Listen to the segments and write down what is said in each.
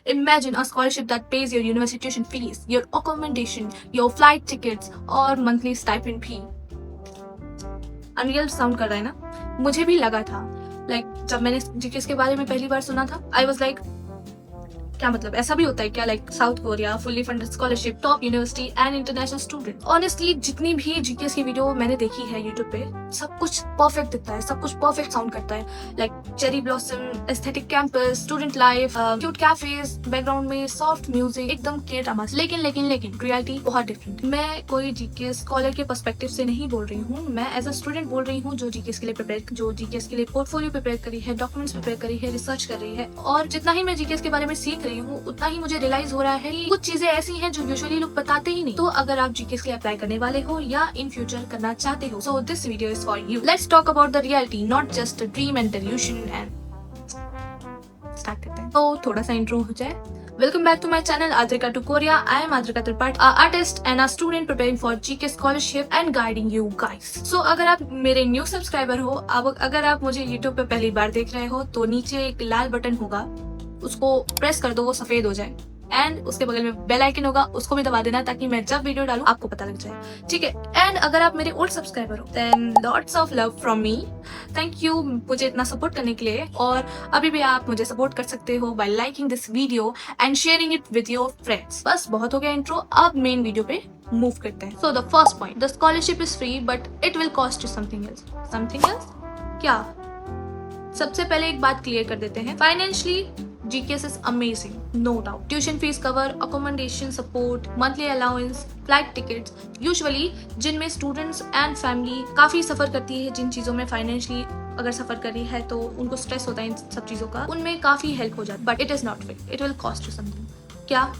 Imagine a scholarship that pays your university tuition fees, your accommodation, your flight tickets और monthly stipend fee. Unreal sound कर रहा है ना? मुझे भी लगा था जब मैंने जीकेएस के बारे में पहली बार सुना था, आई वॉज क्या मतलब ऐसा भी होता है क्या? South Korea, fully funded scholarship, top university and international student. Honestly जितनी भी जीकेएस की वीडियो मैंने देखी है यूट्यूब पे, सब कुछ परफेक्ट दिखता है, सब कुछ परफेक्ट साउंड करता है। Cherry blossom, aesthetic campus, student life, cute cafes, background में सॉफ्ट म्यूजिक, एकदम के ड्रामा। लेकिन रियलिटी बहुत डिफरेंट। मैं कोई जीकेएस स्कॉलर के पर्सपेक्टिव से नहीं बोल रही हूँ, मैं एज अ स्टूडेंट बोल रही हूँ जो जीकेएस के लिए पोर्टफोलियो प्रिपेयर करी है, डॉक्यूमेंट्स प्रिपेयर करी है, रिसर्च कर रही है। और जितना ही मैं जीकेएस के बारे में सीख रही हूँ, उतना ही मुझे रियलाइज हो रहा है कि कुछ चीजें ऐसी हैं जो यूजुअली लोग बताते ही नहीं। तो अगर आप जीकेएस के लिए अप्लाई करने वाले हो या इन फ्यूचर करना चाहते हो, so this video is for you. Let's talk about the reality, not just dream and dilution. And start करते हैं। तो थोड़ा सा इंट्रो हो जाए। Welcome back to my channel Adrika to Korea. I am Adrika Tripathi, an artist and a student preparing for GK scholarship and guiding you guys. So अगर आप मेरे न्यू सब्सक्राइबर हो, अगर आप मुझे YouTube पे पहली बार देख रहे हो, तो नीचे एक लाल बटन होगा, उसको प्रेस कर दो, वो सफेद हो जाए। एंड उसके बगल में बेल आइकन होगा, उसको भी दबा देना ताकि मैं जब वीडियो डालूं आपको पता लग जाए, ठीक है। एंड अगर आप मेरे ओल्ड सब्सक्राइबर हो, then lots of love from me. Thank you मुझे इतना सपोर्ट करने के लिए। और अभी भी आप मुझे सपोर्ट कर सकते हो bye liking this video and sharing it with your friends. बस बहुत हो गया इंट्रो, अब मेन वीडियो पे मूव करते हैं। So the first point, the scholarship is free but it will cost you something else. Something else क्या? सबसे पहले एक बात क्लियर कर देते हैं, financially GKS is amazing, no doubt. Tuition fees cover, accommodation support, monthly allowance, flight tickets. Usually जिनमें students and family काफी सफर करती है, जिन चीजों में फाइनेंशियली अगर सफर कर रही है तो उनको स्ट्रेस होता है इन सब चीजों का, उनमें काफी हेल्प हो जाती है। But it is not free, it will cost you something. क्या?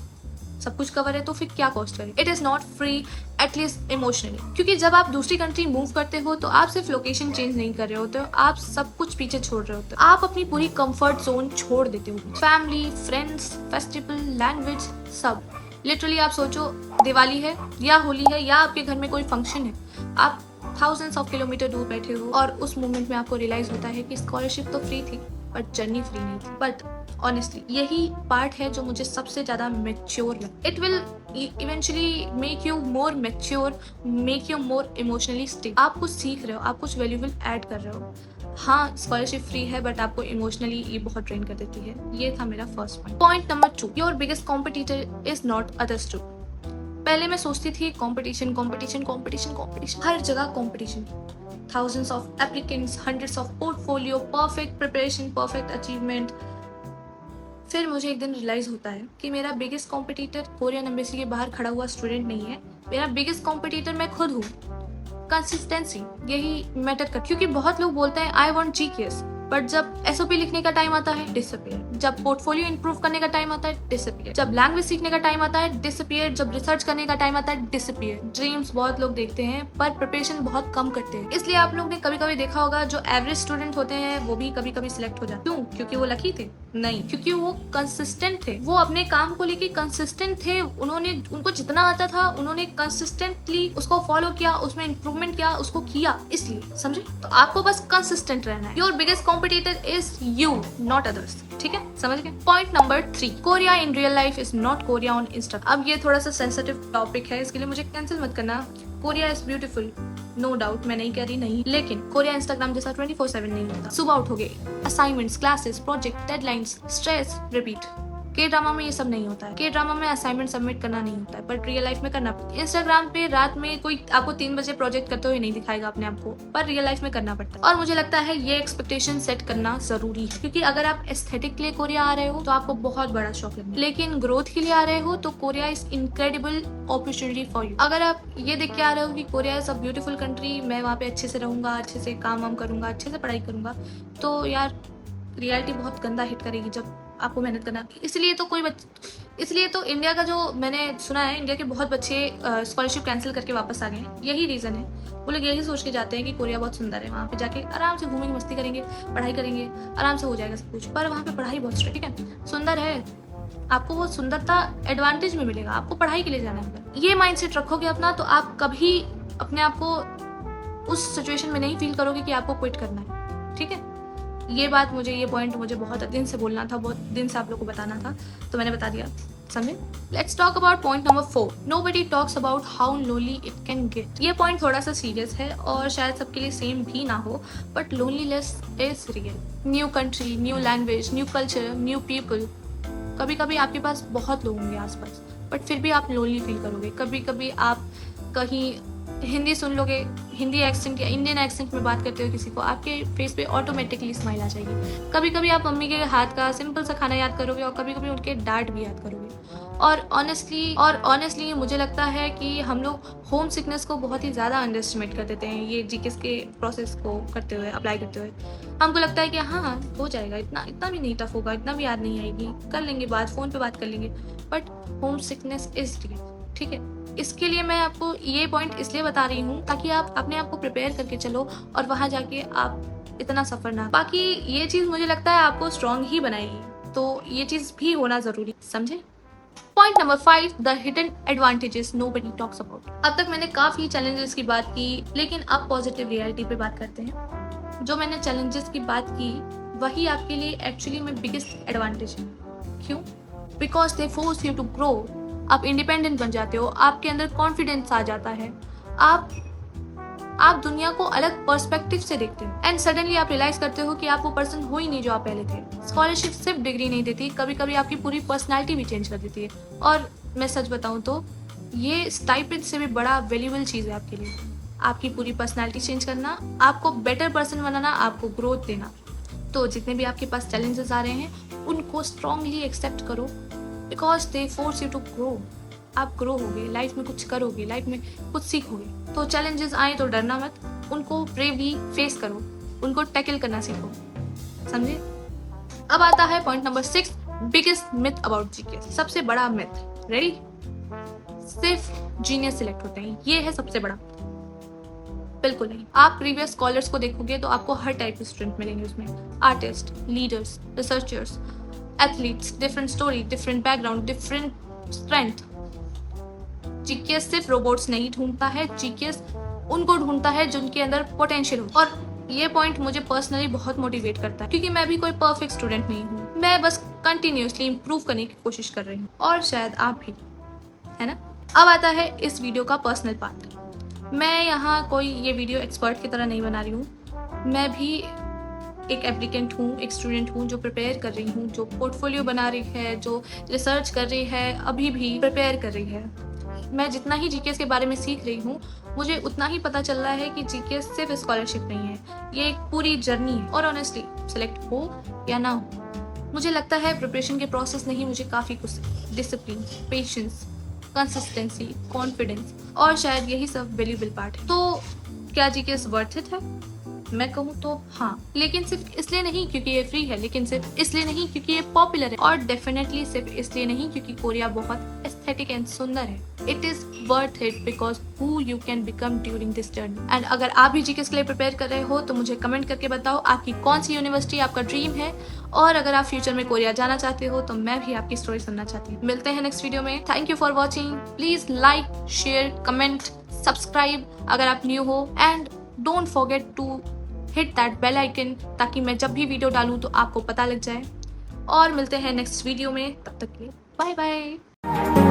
सब कुछ कवर है तो फिर क्या कॉस्ट करे? It is not free, at least emotionally, क्योंकि जब आप दूसरी कंट्री मूव करते हो तो आप सिर्फ लोकेशन चेंज नहीं कर रहे होते हो, आप सब कुछ पीछे छोड़ रहे होते हो। आप अपनी पूरी कंफर्ट जोन छोड़ देते हो, फैमिली, फ्रेंड्स, फेस्टिवल, लैंग्वेज, सब। लिटरली आप सोचो, दिवाली है या होली है या आपके घर में कोई फंक्शन है, आप थाउजेंड्स ऑफ किलोमीटर दूर बैठे हो और उस मोमेंट में आपको रियलाइज होता है कि स्कॉलरशिप तो फ्री थी बट जर्नी फ्री नहीं थी। बट ऑनेस्टली यही पार्ट है जो मुझे सबसे ज्यादा मैच्योर लगा। It will eventually make you more mature, make you more emotionally stable. आप कुछ सीख रहे हो, आप कुछ वैल्यूएबल ऐड कर रहे हो। हाँ, स्कॉलरशिप फ्री है बट आपको इमोशनली ये बहुत ट्रेन कर देती है। ये था मेरा first point. Point number 2, your biggest competitor is not others too. पहले मैं सोचती थी कंपटीशन, हर जगह competition, thousands of applicants, hundreds of portfolio, perfect preparation, perfect achievement। फिर मुझे एक दिन रियलाइज होता है कि मेरा बिगेस्ट कॉम्पिटिटर कोरियन एम्बेसी के बाहर खड़ा हुआ स्टूडेंट नहीं है, मेरा बिगेस्ट कॉम्पिटिटर मैं खुद हूँ। कंसिस्टेंसी यही मैटर कर, क्योंकि बहुत लोग बोलते हैं आई वांट जीकेएस, बट जब एसओपी लिखने का टाइम आता है डिसअपियर, जब पोर्टफोलियो इंप्रूव करने का टाइम आता है डिसअपियर, जब लैंग्वेज सीखने का टाइम आता है डिसअपियर, जब रिसर्च करने का टाइम आता है डिसअपियर। ड्रीम्स बहुत लोग देखते हैं पर प्रिपरेशन बहुत कम करते हैं। इसलिए आप लोग ने कभी कभी देखा होगा जो एवरेज स्टूडेंट होते हैं वो भी कभी कभी सिलेक्ट हो जाते हैं। क्यों? क्योंकि वो लकी थे? नहीं, क्योंकि वो कंसिस्टेंट थे, वो अपने काम को लेके कंसिस्टेंट थे। उनको जितना आता था उन्होंने कंसिस्टेंटली उसको फॉलो किया, उसमें इंप्रूवमेंट किया, उसको किया। इसलिए समझे? तो आपको बस कंसिस्टेंट रहना है। Your biggest competitor is you, not others. ठीक है, समझ गए? Point number 3, Korea in real life is not Korea on Instagram. अब ये थोड़ा सा सेंसिटिव टॉपिक है, इसके लिए मुझे कैंसिल मत करना। Korea is beautiful, no doubt, मैं नहीं कह रही नहीं, लेकिन कोरिया इंस्टाग्राम जैसा 24/7 नहीं होता। सुबह उठोगे, assignments, classes, project, deadlines, stress, repeat. के ड्रामा में ये सब नहीं होता है। के ड्रामा में असाइनमेंट सबमिट करना नहीं होता है, बट रियल लाइफ में करना पड़ता है। इंस्टाग्राम पे रात में कोई आपको 3 बजे प्रोजेक्ट करते हुए नहीं दिखाएगा अपने आप को, पर रियल लाइफ में करना पड़ता है। और मुझे लगता है ये एक्सपेक्टेशन सेट करना जरूरी है, क्योंकि अगर आप एस्थेटिक के लिए कोरिया आ रहे हो तो आपको बहुत बड़ा शौक लगेगा, लेकिन ग्रोथ के लिए आ रहे हो तो Korea is incredible opportunity for you. अगर आप ये देख के आ रहे हो कि Korea is a beautiful country, मैं वहाँ पे अच्छे से रहूंगा, अच्छे से काम वाम करूंगा, अच्छे से पढ़ाई करूंगा, तो यार रियलिटी बहुत गंदा हिट करेगी जब आपको मेहनत करना। इसलिए तो इंडिया का जो मैंने सुना है, इंडिया के बहुत बच्चे स्कॉलरशिप कैंसिल करके वापस आ गए हैं। यही रीजन है, वो लोग यही सोच के जाते हैं कि कोरिया बहुत सुंदर है, वहाँ पे जाके आराम से घूमेंगे, मस्ती करेंगे, पढ़ाई करेंगे, आराम से हो जाएगा सब कुछ। पर वहाँ पे पढ़ाई बहुत स्ट्रिक्ट, ठीक है, सुंदर है, आपको वो सुंदरता एडवांटेज में मिलेगा, आपको पढ़ाई के लिए जाना है। ये माइंडसेट रखोगे अपना, तो आप कभी अपने आप को उस सिचुएशन में नहीं फील करोगे कि आपको क्विट करना है, ठीक है। ये पॉइंट मुझे बहुत दिन से बोलना था, बहुत दिन से आप लोग को बताना था, तो मैंने बता दिया, समझे। Let's talk about point number 4, nobody talks about how lonely it can get. ये पॉइंट थोड़ा सा सीरियस है और शायद सबके लिए सेम भी ना हो, but loneliness is real. New country, new language, new culture, new people, कभी कभी आपके पास बहुत लोग होंगे आसपास, बट फिर भी आप लोनली फील करोगे। कभी कभी आप कहीं हिंदी सुन लोगे, हिंदी एक्सेंट या इंडियन एक्सेंट में बात करते हो किसी को, आपके फेस पे ऑटोमेटिकली स्माइल आ जाएगी। कभी कभी आप मम्मी के हाथ का सिंपल सा खाना याद करोगे और कभी कभी उनके डांट भी याद करोगे। और ऑनेस्टली मुझे लगता है कि हम लोग होम सिकनेस को बहुत ही ज़्यादा अंडर एस्टिमेट कर देते हैं। ये जीकेएस के प्रोसेस को करते हुए, अप्लाई करते हुए हमको लगता है कि हाँ हो जाएगा, इतना भी नहीं टफ होगा, इतना भी याद नहीं आएगी, कर लेंगे बात, फ़ोन पे बात कर लेंगे। But home sickness is real, ठीक है। इसके लिए मैं आपको ये पॉइंट इसलिए बता रही हूँ ताकि आप अपने आप को प्रिपेयर करके चलो और वहाँ जाके आप इतना सफ़र ना। बाकी ये चीज़ मुझे लगता है आपको स्ट्रॉन्ग ही बनाएगी, तो ये चीज़ भी होना ज़रूरी, समझे। Point number 5, the hidden advantages nobody talks about. अब तक मैंने काफ़ी चैलेंजेस की बात की, लेकिन अब पॉजिटिव रियलिटी पे बात करते हैं। जो मैंने चैलेंजेस की बात की वही आपके लिए एक्चुअली में बिगेस्ट एडवांटेज है। क्यों? Because they force you to grow. आप इंडिपेंडेंट बन जाते हो, आपके अंदर कॉन्फिडेंस आ जाता है, आप दुनिया को अलग पर्सपेक्टिव से देखते हो एंड सडनली आप रियलाइज करते हो कि आप वो पर्सन हो ही नहीं जो आप पहले थे। स्कॉलरशिप सिर्फ डिग्री नहीं देती, कभी कभी आपकी पूरी पर्सनालिटी भी चेंज कर देती है। और मैं सच बताऊं तो ये स्टाइपेंड से भी बड़ा वैल्यूएबल चीज़ है आपके लिए। आपकी पूरी पर्सनालिटी चेंज करना, आपको बेटर पर्सन बनाना, आपको ग्रोथ देना। तो जितने भी आपके पास चैलेंजेस आ रहे हैं उनको स्ट्रांगली एक्सेप्ट करो, because they force you to grow. आप ग्रो होगे, लाइफ में कुछ करोगे, लाइफ में कुछ सीखोगे। तो चैलेंजेस आए तो डरना मत, उनको ब्रेवली फेस करो, उनको टैकल करना सीखो, समझे। अब आता है point number 6, biggest myth about GKS. सबसे बड़ा मिथ, रेडी? सिर्फ जीनियस सिलेक्ट होते हैं, ये है सबसे बड़ा। बिल्कुल नहीं। आप प्रीवियस स्कॉलर्स को देखोगे तो आपको हर टाइप के स्टूडेंट मिलेंगे उसमें, artist, leaders, researchers, athletes, different story, different background, different strength. GKS सिर्फ रोबोट्स नहीं ढूंढता है, जीकेएस उनको ढूंढता है जिनके अंदर पोटेंशियल हो। और ये पॉइंट मुझे पर्सनली बहुत मोटिवेट करता है, क्योंकि मैं भी कोई परफेक्ट स्टूडेंट नहीं हूँ, मैं बस कंटिन्यूसली इंप्रूव करने की कोशिश कर रही हूँ, और शायद आप भी, है ना। अब आता है इस वीडियो का पर्सनल पार्ट। मैं यहाँ कोई ये वीडियो एक्सपर्ट की तरह नहीं बना रही हूँ, मैं भी एक एप्लीकेंट हूँ, एक स्टूडेंट हूँ जो प्रिपेयर कर रही हूँ, जो पोर्टफोलियो बना रही है, जो रिसर्च कर रही है, अभी भी प्रिपेयर कर रही है। मैं जितना ही जीकेएस के बारे में सीख रही हूँ, मुझे उतना ही पता चल रहा है कि जीकेएस सिर्फ स्कॉलरशिप नहीं है, ये एक पूरी जर्नी है। और ऑनेस्टली सेलेक्ट हो या ना हो, मुझे लगता है प्रिपरेशन के प्रोसेस ने ही मुझे काफ़ी कुछ, डिसिप्लिन, पेशेंस, कंसिस्टेंसी, कॉन्फिडेंस, और शायद यही सब वैल्यूएबल पार्ट है। तो क्या जीकेएस वर्थ इट है? मैं कहूँ तो हाँ, लेकिन सिर्फ इसलिए नहीं क्योंकि ये फ्री है, लेकिन सिर्फ इसलिए नहीं क्योंकि ये पॉपुलर है, और डेफिनेटली सिर्फ इसलिए नहीं क्योंकि कोरिया बहुत एस्थेटिक एंड सुंदर है। It is worth it because who you can become during this journey. And अगर आप भी जीकेएस के लिए प्रिपेयर कर रहे हो तो मुझे कमेंट करके बताओ आपकी कौन सी यूनिवर्सिटी आपका ड्रीम है, और अगर आप फ्यूचर में कोरिया जाना चाहते हो तो मैं भी आपकी स्टोरी सुनना चाहती हूँ। मिलते हैं नेक्स्ट वीडियो में। Thank you for watching. Please like, share, comment, subscribe अगर आप न्यू हो, and don't forget to hit that bell icon, ताकि मैं जब भी वीडियो डालूं तो आपको पता लग जाए। और मिलते हैं नेक्स्ट वीडियो में, तब तक के लिए बाय बाय।